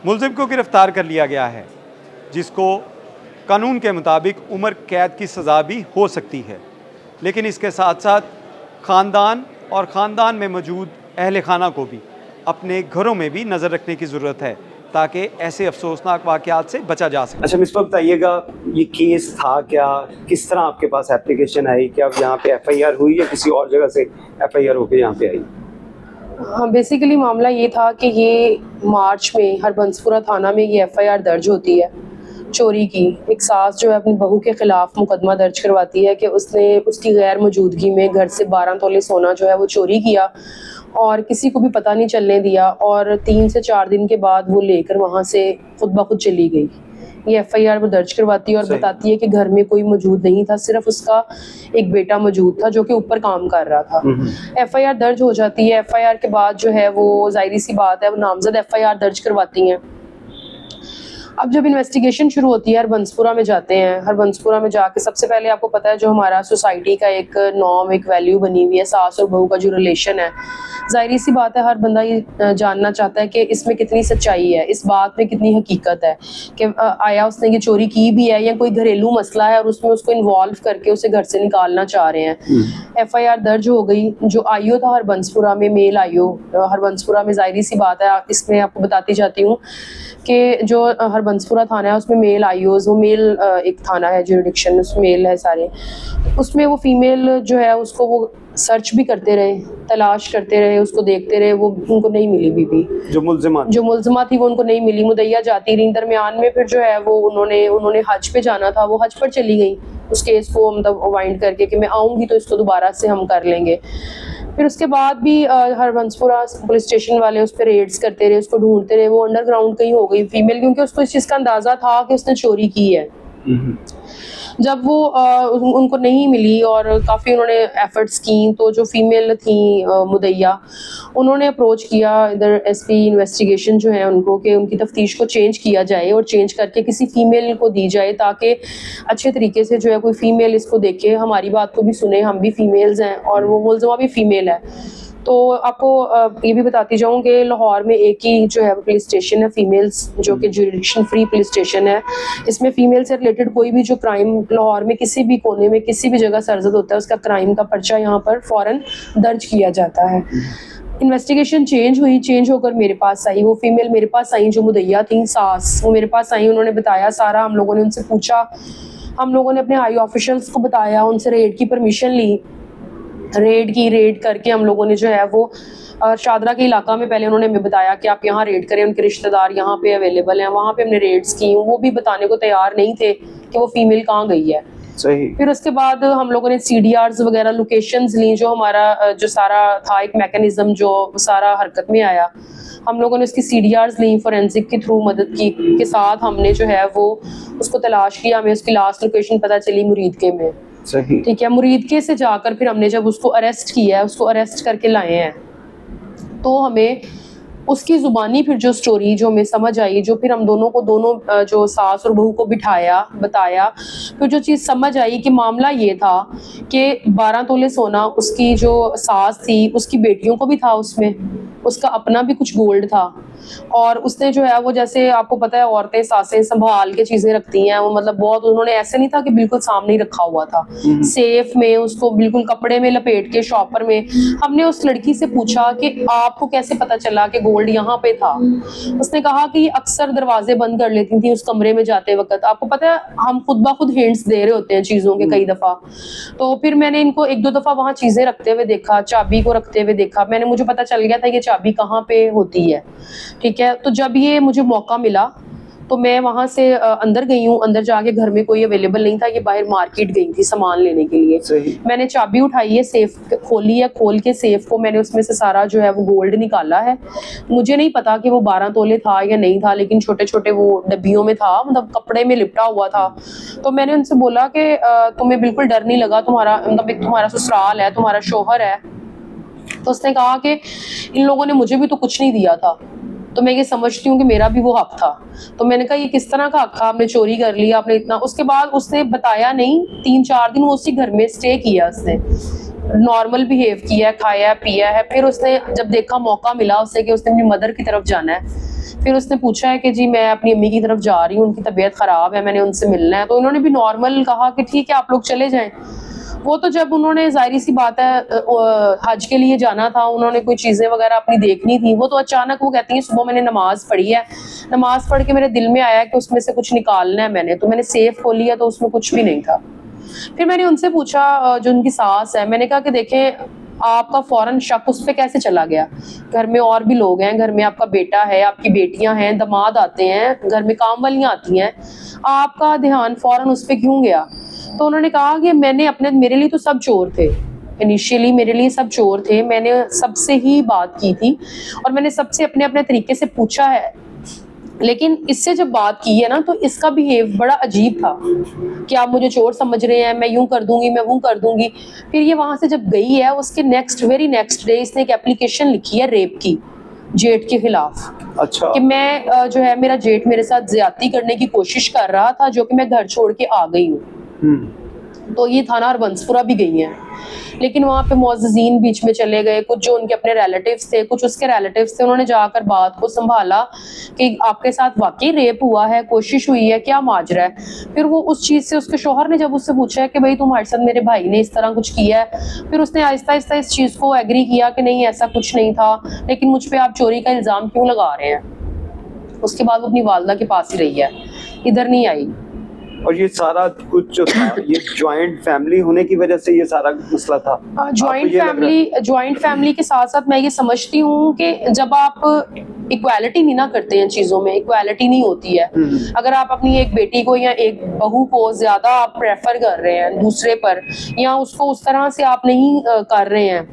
मुलजिम को गिरफ्तार कर लिया गया है, जिसको कानून के मुताबिक उम्र कैद की सज़ा भी हो सकती है। लेकिन इसके साथ साथ ख़ानदान और ख़ानदान में मौजूद अहले खाना को भी अपने घरों में भी नज़र रखने की ज़रूरत है, ताकि ऐसे अफसोसनाक वाक़यात से बचा जा सके। अच्छा मिसबा, बताइएगा ये केस था क्या, किस तरह आपके पास एप्लीकेशन आई, क्या यहाँ पे FIR हुई या किसी और जगह से FIR होकर यहाँ पे आई? हाँ, बेसिकली मामला ये था कि ये मार्च में हरबंसपुरा थाना में ये FIR दर्ज होती है चोरी की। एक सास जो है अपनी बहू के खिलाफ मुकदमा दर्ज करवाती है कि उसने उसकी गैर मौजूदगी में घर से 12 तोले सोना जो है वो चोरी किया और किसी को भी पता नहीं चलने दिया, और 3 से 4 दिन के बाद वो लेकर वहाँ से खुद ब खुद चली गई। ये FIR वो दर्ज करवाती है और बताती है कि घर में कोई मौजूद नहीं था, सिर्फ उसका एक बेटा मौजूद था जो कि ऊपर काम कर रहा था। FIR दर्ज हो जाती है। FIR के बाद जो है वो जाहिर सी बात है वो नामजद FIR दर्ज करवाती हैं। अब जब इन्वेस्टिगेशन शुरू होती है, हरबंसपुरा में जाते हैं। हरबंसपुरा में जाके सबसे पहले आपको पता है जो हमारा सोसाइटी का एक नॉर्म, एक वैल्यू बनी हुई है, सास और बहू का जो रिलेशन है, जाहिर सी बात है हर बंदा ये जानना चाहता है कि इसमें कितनी सच्चाई है, इस बात में कितनी हकीकत है कि आया उसने ये चोरी की भी है या कोई घरेलू मसला है और उसमें उसको इन्वॉल्व करके उसे घर से निकालना चाह रहे हैं। FIR दर्ज हो गई। जो IO था हरबंसपुरा में, मेल IO हरबंसपुरा में, जाहिर सी बात है इसमें आपको बताती जाती हूँ कि जो हरबंसपुरा थाना है उसमें मेल IOs, वो मेल एक थाना है जुरिडिक्शन, उसमें मेल है सारे, उसमें वो फीमेल जो है उसको वो सर्च भी करते रहे, तलाश करते रहे, उसको देखते रहे, वो उनको नहीं मिली बीबी जो मुलजिमा थी, वो उनको नहीं मिली। मुदैया जाती रही। दरमियान में फिर जो है वो उन्होंने हज पे जाना था, वो हज पर चली गई उस केस को मतलब वाइंड करके कि मैं आऊँगी तो इसको दोबारा से हम कर लेंगे। फिर उसके बाद भी हरबंसपुरा पुलिस स्टेशन वाले उस पर रेड्स करते रहे, उसको ढूंढते रहे। वो अंडरग्राउंड कहीं हो गई फीमेल, क्योंकि उसको इस चीज़ का अंदाज़ा था कि उसने चोरी की है। जब वो उनको नहीं मिली और काफ़ी उन्होंने एफर्ट्स की, तो जो फीमेल थी मुदैया, उन्होंने अप्रोच किया इधर SP इन्वेस्टिगेशन जो है उनको कि उनकी तफ्तीश को चेंज किया जाए और चेंज करके किसी फीमेल को दी जाए, ताकि अच्छे तरीके से जो है कोई फीमेल इसको देखे, हमारी बात को भी सुने, हम भी फीमेल्स हैं और वो मुलज़िमा भी फीमेल है। तो आपको ये भी बताती जाऊँ कि लाहौर में एक ही जो है पुलिस स्टेशन है फीमेल्स, जो कि जुरिडिक्शन फ्री पुलिस स्टेशन है। इसमें फीमेल से रिलेटेड कोई भी जो क्राइम लाहौर में किसी भी कोने में किसी भी जगह सरजद होता है, उसका क्राइम का पर्चा यहाँ पर फ़ौरन दर्ज किया जाता है। इन्वेस्टिगेशन चेंज होकर मेरे पास आई। वो फीमेल मेरे पास आई जो मुदैया थी, सास, वो मेरे पास आई। उन्होंने बताया सारा, हम लोगों ने उनसे पूछा, हम लोगों ने अपने हाई ऑफिशियल्स को बताया, उनसे रेड की परमिशन ली। रेड करके हम लोगों ने जो है वो शादरा के इलाका में पहले उन्होंने हमें बताया कि आप यहाँ रेड करें, उनके रिश्तेदार यहाँ पे अवेलेबल हैं। वहाँ पे हमने रेड्स की, वो भी बताने को तैयार नहीं थे कि वो फीमेल कहाँ गई है। सही। फिर उसके बाद हम लोगों ने CDRs वगैरह लोकेशंस ली, जो हमारा जो सारा था एक मैकेनिज्म जो सारा हरकत में आया, हम लोगों ने उसकी CDRs ली, फोरेंसिक के थ्रू मदद की के साथ हमने जो है वो उसको तलाश किया। हमें उसकी लास्ट लोकेशन पता चली मुरीदके में। सही। ठीक है, मुरीदके से जाकर फिर हमने जब उसको अरेस्ट किया है, उसको अरेस्ट करके लाए हैं, तो हमें उसकी ज़ुबानी फिर जो स्टोरी जो हमें समझ आई, जो फिर हम दोनों जो सास और बहू को बताया, फिर जो चीज़ समझ आई कि मामला ये था कि 12 तोले सोना उसकी जो सास थी उसकी बेटियों को भी था, उसमें उसका अपना भी कुछ गोल्ड था, और उसने जो है वो, जैसे आपको पता है औरतें सासें संभाल के चीज़ें रखती हैं, वो मतलब बहुत, उन्होंने ऐसे नहीं था कि बिल्कुल सामने ही रखा हुआ था, सेफ में उसको बिल्कुल कपड़े में लपेट के शॉपर में। हमने उस लड़की से पूछा कि आपको कैसे पता चला कि गोल्ड यहाँ पे था? उसने कहा कि अक्सर दरवाजे बंद कर लेती थी उस कमरे में जाते वक्त। आपको पता है हम खुद ब खुद हिंट्स दे रहे होते हैं चीज़ों के कई दफ़ा। तो फिर मैंने इनको 1-2 दफ़ा वहाँ चीज़ें रखते हुए देखा, चाबी को रखते हुए देखा। मुझे पता चल गया था कि चाबी कहाँ पे होती है। ठीक है, तो जब ये मुझे मौका मिला तो मैं वहाँ से अंदर गई हूँ। अंदर जाके घर में कोई अवेलेबल नहीं था, ये बाहर मार्केट गई थी सामान लेने के लिए। मैंने चाबी उठाई है, सेफ खोली है, खोल के सेफ को मैंने उसमें से सारा जो है वो गोल्ड निकाला है। मुझे नहीं पता कि वो 12 तोले था या नहीं था, लेकिन छोटे छोटे वो डब्बियों में था, मतलब कपड़े में लिपटा हुआ था। तो मैंने उनसे बोला कि तुम्हें बिल्कुल डर नहीं लगा? तुम्हारा मतलब एक तुम्हारा ससुराल है, तुम्हारा शोहर है। तो उसने कहा कि इन लोगों ने मुझे भी तो कुछ नहीं दिया था, तो मैं ये समझती हूँ कि मेरा भी वो हक था। तो मैंने कहा ये किस तरह का हक था? आपने चोरी कर लिया, आपने इतना। उसके बाद उसने बताया नहीं, 3-4 दिन वो उसी घर में स्टे किया, उसने नॉर्मल बिहेव किया, खाया पिया है। फिर उसने जब देखा मौका मिला उसे कि उसने अपनी मदर की तरफ जाना है, फिर उसने पूछा है कि जी मैं अपनी अम्मी की तरफ जा रही हूँ, उनकी तबीयत ख़राब है, मैंने उनसे मिलना है। तो उन्होंने भी नॉर्मल कहा कि ठीक है आप लोग चले जाएं। वो तो जब उन्होंने जाहिर सी बात है हज के लिए जाना था, उन्होंने कोई चीज़ें वगैरह अपनी देखनी थी, वो तो अचानक वो कहती हैं सुबह मैंने नमाज पढ़ी है, नमाज पढ़ के मेरे दिल में आया कि उसमें से कुछ निकालना है, मैंने तो सेफ खोली है तो उसमें कुछ भी नहीं था। फिर मैंने उनसे पूछा, जो उनकी सास है, मैंने कहा कि देखें आपका फौरन शक उस पर कैसे चला गया? घर में और भी लोग हैं, घर में आपका बेटा है, आपकी बेटियां हैं, दामाद आते हैं, घर में काम वालियां आती हैं, आपका ध्यान फौरन उस पर क्यों गया? तो उन्होंने कहा कि मेरे लिए तो सब चोर थे, इनिशियली मेरे लिए सब चोर थे, मैंने सबसे ही बात की थी और मैंने सबसे अपने अपने तरीके से पूछा है, लेकिन इससे जब बात की है ना तो इसका बिहेव बड़ा अजीब था कि आप मुझे चोर समझ रहे हैं, मैं यूं कर दूंगी, मैं वो कर दूंगी। फिर ये वहां से जब गई है, उसके वेरी नेक्स्ट डे इसने एक एप्लीकेशन लिखी है रेप की, जेठ के खिलाफ। अच्छा। कि मैं जो है मेरा जेठ मेरे साथ ज्यादती करने की कोशिश कर रहा था, जो कि मैं घर छोड़ के आ गई हूँ। तो ये थाना हरबंसपुरा भी गई हैं, लेकिन वहाँ पे मुअज़्ज़िज़ीन बीच में चले गए, कुछ जो उनके अपने रिलेटिव्स थे, कुछ उसके रिलेटिव्स थे, उन्होंने जाकर बात को संभाला कि आपके साथ वाकई रेप हुआ है, कोशिश हुई है, क्या माजरा है। फिर वो उस चीज़ से उसके शौहर ने जब उससे पूछा है कि भाई तुम्हारे साथ मेरे भाई ने इस तरह कुछ किया है, फिर उसने आहिस्ता आहिस्ता इस चीज़ को एग्री किया कि नहीं ऐसा कुछ नहीं था, लेकिन मुझ पर आप चोरी का इल्ज़ाम क्यों लगा रहे हैं। उसके बाद वो अपनी वालदा के पास ही रही है, इधर नहीं आई। और ये सारा कुछ जो था ये जॉइंट फैमिली होने की वजह से ये सारा मसला था। जॉइंट फैमिली के साथ साथ मैं ये समझती हूँ कि जब आप इक्वालिटी नहीं ना करते हैं, चीजों में इक्वालिटी नहीं होती है। अगर आप अपनी एक बेटी को या एक बहू को ज्यादा आप प्रेफर कर रहे हैं दूसरे पर, या उसको उस तरह से आप नहीं कर रहे हैं,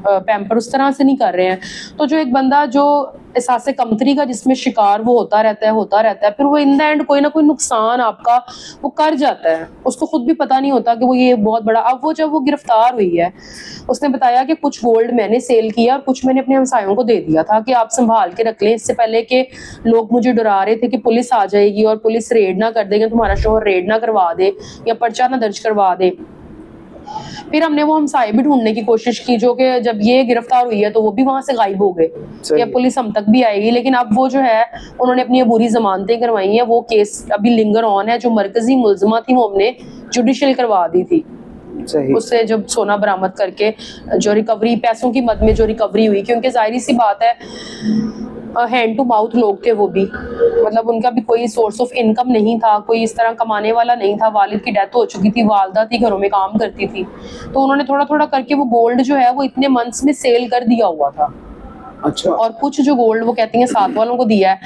पैम्पर उस तरह से नहीं कर रहे हैं, तो जो एक बंदा जो एहसास कमतरी का जिसमें शिकार वो होता रहता है, फिर वो इन द एंड कोई ना कोई नुकसान आपका वो कर जाता है, उसको खुद भी पता नहीं होता कि वो ये बहुत बड़ा। अब वो जब वो गिरफ्तार हुई है, उसने बताया कि कुछ गोल्ड मैंने सेल किया और कुछ मैंने अपने हमसायों को दे दिया था कि आप संभाल के रख लें, इससे पहले कि लोग मुझे डरा रहे थे कि पुलिस आ जाएगी और पुलिस रेड ना कर देगी, तुम्हारा शोहर रेड ना करवा दे या पर्चा ना दर्ज करवा दे। फिर हमने वो हमसाये भी ढूंढने की कोशिश की, जो कि जब ये गिरफ्तार हुई है तो वो भी वहां से गायब हो गए कि पुलिस हम तक भी आएगी। लेकिन अब वो जो है उन्होंने अपनी अबूरी जमानतें करवाई हैं, वो केस अभी लिंगर ऑन है। जो मरकजी मुलजमा थी वो हमने जुडिशियल करवा दी थी, उससे जब सोना बरामद करके जो रिकवरी पैसों की मद में जो रिकवरी हुई, क्योंकि जाहिर सी बात है हैंड टू माउथ लोग थे वो भी, मतलब उनका भी कोई सोर्स ऑफ इनकम नहीं था, कोई इस तरह कमाने वाला नहीं था। वालिद की डेथ हो चुकी थी, वालदा थी घरों में काम करती थी, तो उन्होंने थोड़ा थोड़ा करके वो गोल्ड जो है वो इतने मंथ्स में सेल कर दिया हुआ था। अच्छा। और कुछ जो गोल्ड वो कहती हैं साथ वालों को दिया है,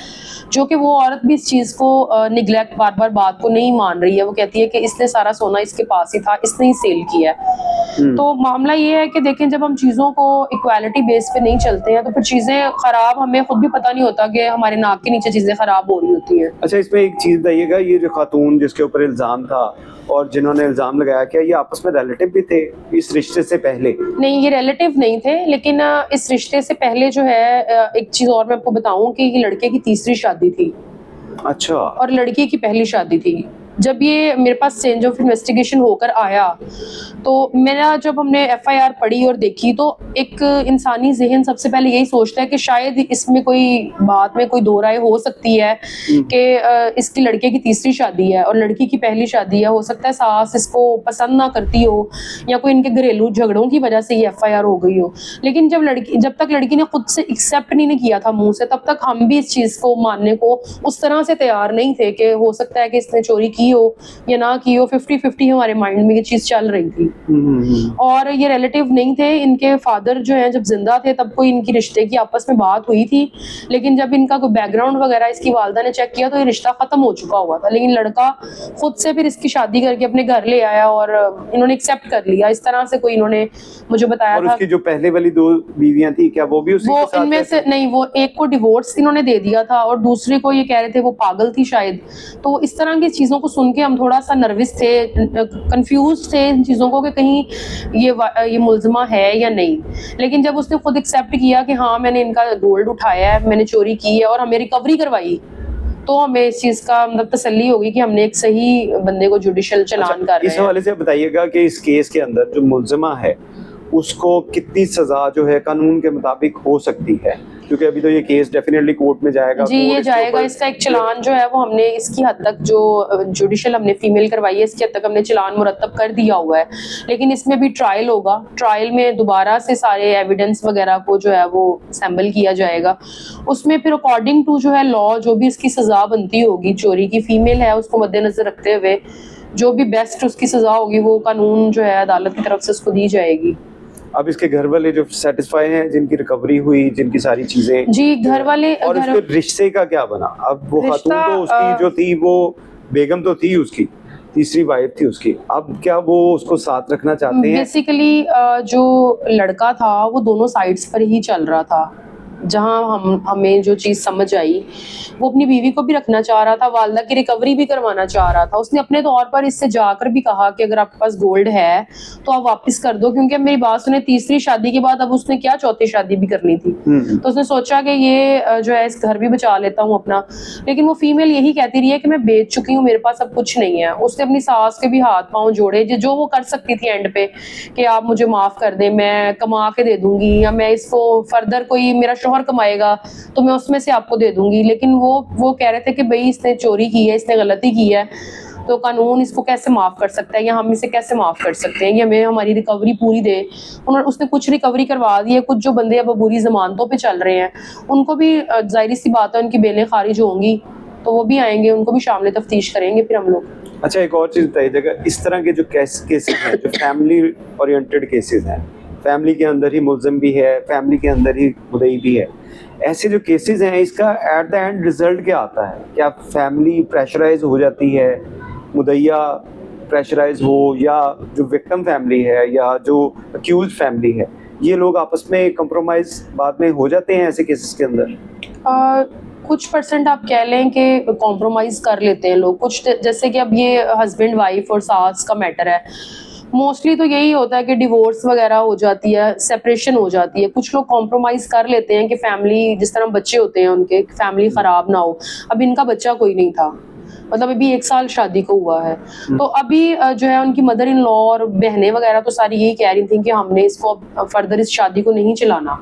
जो कि वो औरत भी इस चीज को निगलेक्ट बार बार बात को नहीं मान रही है। वो कहती है कि इसने सारा सोना इसके पास ही था, इसने ही सेल किया है। तो मामला ये है कि देखें, जब हम चीजों को इक्वालिटी बेस पे नहीं चलते हैं तो फिर चीजें खराब, हमें खुद भी पता नहीं होता कि हमारे नाक के नीचे चीजें खराब हो रही होती हैं। अच्छा, इसमें एक चीज बताइएगा, ये जो खातून जिसके ऊपर इल्जाम था और जिन्होंने इल्जाम लगाया, क्या ये आपस में रिलेटिव भी थे इस रिश्ते से पहले? नहीं, ये रिलेटिव नहीं थे, लेकिन इस रिश्ते से पहले जो है एक चीज और मैं आपको बताऊं कि ये लड़के की तीसरी शादी थी। अच्छा। और लड़की की पहली शादी थी। जब ये मेरे पास चेंज ऑफ इन्वेस्टिगेशन होकर आया तो मेरा जब हमने एफआईआर पढ़ी और देखी तो एक इंसानी जहन सबसे पहले यही सोचता है कि शायद इसमें कोई बात में कोई दो राय हो सकती है कि इसकी लड़के की तीसरी शादी है और लड़की की पहली शादी है, हो सकता है सास इसको पसंद ना करती हो या कोई इनके घरेलू झगड़ों की वजह से ये एफआईआर हो गई हो। लेकिन जब तक लड़की ने खुद से एक्सेप्ट नहीं किया था मुंह से, तब तक हम भी इस चीज को मानने को उस तरह से तैयार नहीं थे कि हो सकता है कि इसने चोरी की हो या ना की हो। 50-50 हमारे माइंड में ये चीज चल रही थी। और ये रिलेटिव नहीं थे, इनके फादर जो हैं जब जिंदा थे तब कोई इनकी रिश्ते की आपस में बात हुई थी, लेकिन जब इनका कोई बैकग्राउंड वगैरह इसकी वालदा ने चेक किया तो ये रिश्ता खत्म हो चुका हुआ था। लेकिन लड़का खुद से फिर इसकी शादी करके अपने घर ले आया और इन्होंने एक्सेप्ट कर लिया, इस तरह से कोई इन्होंने मुझे बताया और था। उसकी जो पहले वाली 2 बीवियां थी, क्या वो भी उसी के साथ? इनमें से नहीं, वो एक को डिवोर्स इन्होंने दे दिया था और दूसरे को ये कह रहे थे वो पागल थी शायद। तो इस तरह की चीजों को सुन के हम थोड़ा सा नर्वस थे, कंफ्यूज थे इन चीजों को कि कहीं ये मुलजमा है या नहीं। लेकिन जब उसने खुद एक्सेप्ट किया कि हाँ मैंने इनका गोल्ड उठाया है, मैंने चोरी की है और हमें रिकवरी करवाई, तो हमें इस चीज का मतलब तसल्ली होगी कि हमने एक सही बंदे को जुडिशियल चलान कर रहे हैं। इस हवाले से बताइएगा कि इस केस के अंदर जो मुलजमा है उसको कितनी सजा जो है कानून के मुताबिक हो सकती है? क्योंकि अभी तो ये केस डेफिनेटली कोर्ट में जाएगा जी, ये जाएगा। इसका एक चालान जो है वो हमने इसकी हद तक जो जुडिशियल हमने फीमेल करवाई है इसकी हद तक हमने चालान मुरतब कर दिया हुआ है, लेकिन इसमें भी ट्रायल होगा। ट्रायल में दोबारा से सारे एविडेंस वगैरह को जो है वो असेंबल किया जाएगा। उसमें फिर अकॉर्डिंग टू जो है लॉ जो भी इसकी सजा बनती होगी, चोरी की फीमेल है उसको मद्देनजर रखते हुए जो भी बेस्ट उसकी सजा होगी वो कानून जो है अदालत की तरफ से उसको दी जाएगी। अब इसके घर वाले जो सेटिस्फाई हैं, जिनकी रिकवरी हुई, जिनकी सारी चीजें, जी घर वाले, और इसके रिश्ते का क्या बना? अब वो खातून तो उसकी जो थी वो बेगम तो थी, उसकी तीसरी वाइफ थी उसकी, अब क्या वो उसको साथ रखना चाहते हैं? बेसिकली जो लड़का था वो दोनों साइड्स पर ही चल रहा था। जहां हमें जो चीज़ समझ आई वो अपनी बीवी को भी रखना चाह रहा था, वालदा की रिकवरी भी करवाना चाह रहा था। उसने अपने तौर पर इससे जाकर भी कहा कि अगर आपके पास गोल्ड है तो आप वापस कर दो, क्योंकि मेरी बात सुने तीसरी शादी के बाद अब उसने क्या चौथी शादी भी करनी थी। तो उसने सोचा कि ये जो है इस घर भी बचा लेता हूँ अपना। लेकिन वो फीमेल यही कहती रही है कि मैं बेच चुकी हूँ, मेरे पास अब कुछ नहीं है। उसने अपनी सास के भी हाथ पाँव जोड़े जो वो कर सकती थी एंड पे कि आप मुझे माफ कर दें, मैं कमा के दे दूंगी, या मैं इसको फर्दर कोई मेरा शोहर कमाएगा तो मैं उसमें से आपको दे दूंगी। लेकिन वो कह रहे थे कि भाई इसने चोरी की है, इसने गलती की है, तो कानून इसको कैसे माफ कर सकता है या हम इसे कैसे माफ कर सकते हैं कि हमें हमारी रिकवरी पूरी दे। उसने कुछ रिकवरी करवा दी है। कुछ जो बंदे अब बुरी जमानतों पे चल रहे हैं उनको भी जाहिर सी बात है उनकी बेलें खारिज होंगी तो वो भी आएंगे, उनको भी शामिल तफ्तीश करेंगे फिर हम लोग। अच्छा, एक और चीज़ बताइएगा, इस तरह के जो केसेस हैं, जो फैमिली ओरिएंटेड केसेस हैं, फैमिली के अंदर ही मुल्ज़िम भी है, फैमिली के अंदर ही मुद्दई भी है, ऐसे जो केसेस हैं इसका एट द एंड रिजल्ट क्या आता है? क्या फैमिली प्रेशराइज हो जाती है, मुद्दइया प्रेशराइज हो, या जो विक्टिम फैमिली है या जो अक्यूज फैमिली है, ये लोग आपस में कंप्रोमाइज बाद में हो जाते हैं ऐसे केसेस के अंदर? कुछ परसेंट आप कह लें कि कॉम्प्रोमाइज़ कर लेते हैं लोग। कुछ जैसे कि अब ये हस्बैंड वाइफ और सास का मैटर है, मोस्टली तो यही होता है कि डिवोर्स वगैरह हो जाती है, सेपरेशन हो जाती है। कुछ लोग कॉम्प्रोमाइज़ कर लेते हैं कि फैमिली, जिस तरह बच्चे होते हैं उनके, फैमिली ख़राब ना हो। अब इनका बच्चा कोई नहीं था, मतलब अभी 1 साल शादी को हुआ है, तो अभी जो है उनकी मदर इन लॉ और बहनें वगैरह तो सारी यही कह रही थी कि हमने इसको फर्दर इस शादी को नहीं चलाना।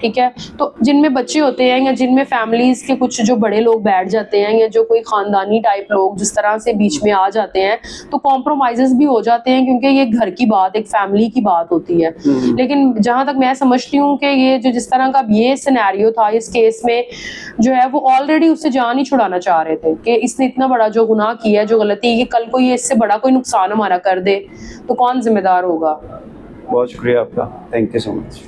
ठीक है, तो जिनमें बच्चे होते हैं या जिनमें फैमिलीज के कुछ जो बड़े लोग बैठ जाते हैं या जो कोई खानदानी टाइप लोग जिस तरह से बीच में आ जाते हैं तो कॉम्प्रोमाइजेस भी हो जाते हैं, क्योंकि ये घर की बात, एक फैमिली की बात होती है। लेकिन जहां तक मैं समझती हूँ कि ये जो जिस तरह का ये सिनेरियो था इस केस में जो है वो ऑलरेडी उससे जान ही छुड़ाना चाह रहे थे कि इसने इतना बड़ा जो गुनाह किया है, जो गलती है, कल को ये इससे बड़ा कोई नुकसान हमारा कर दे तो कौन जिम्मेदार होगा। बहुत शुक्रिया आपका, थैंक यू सो मच।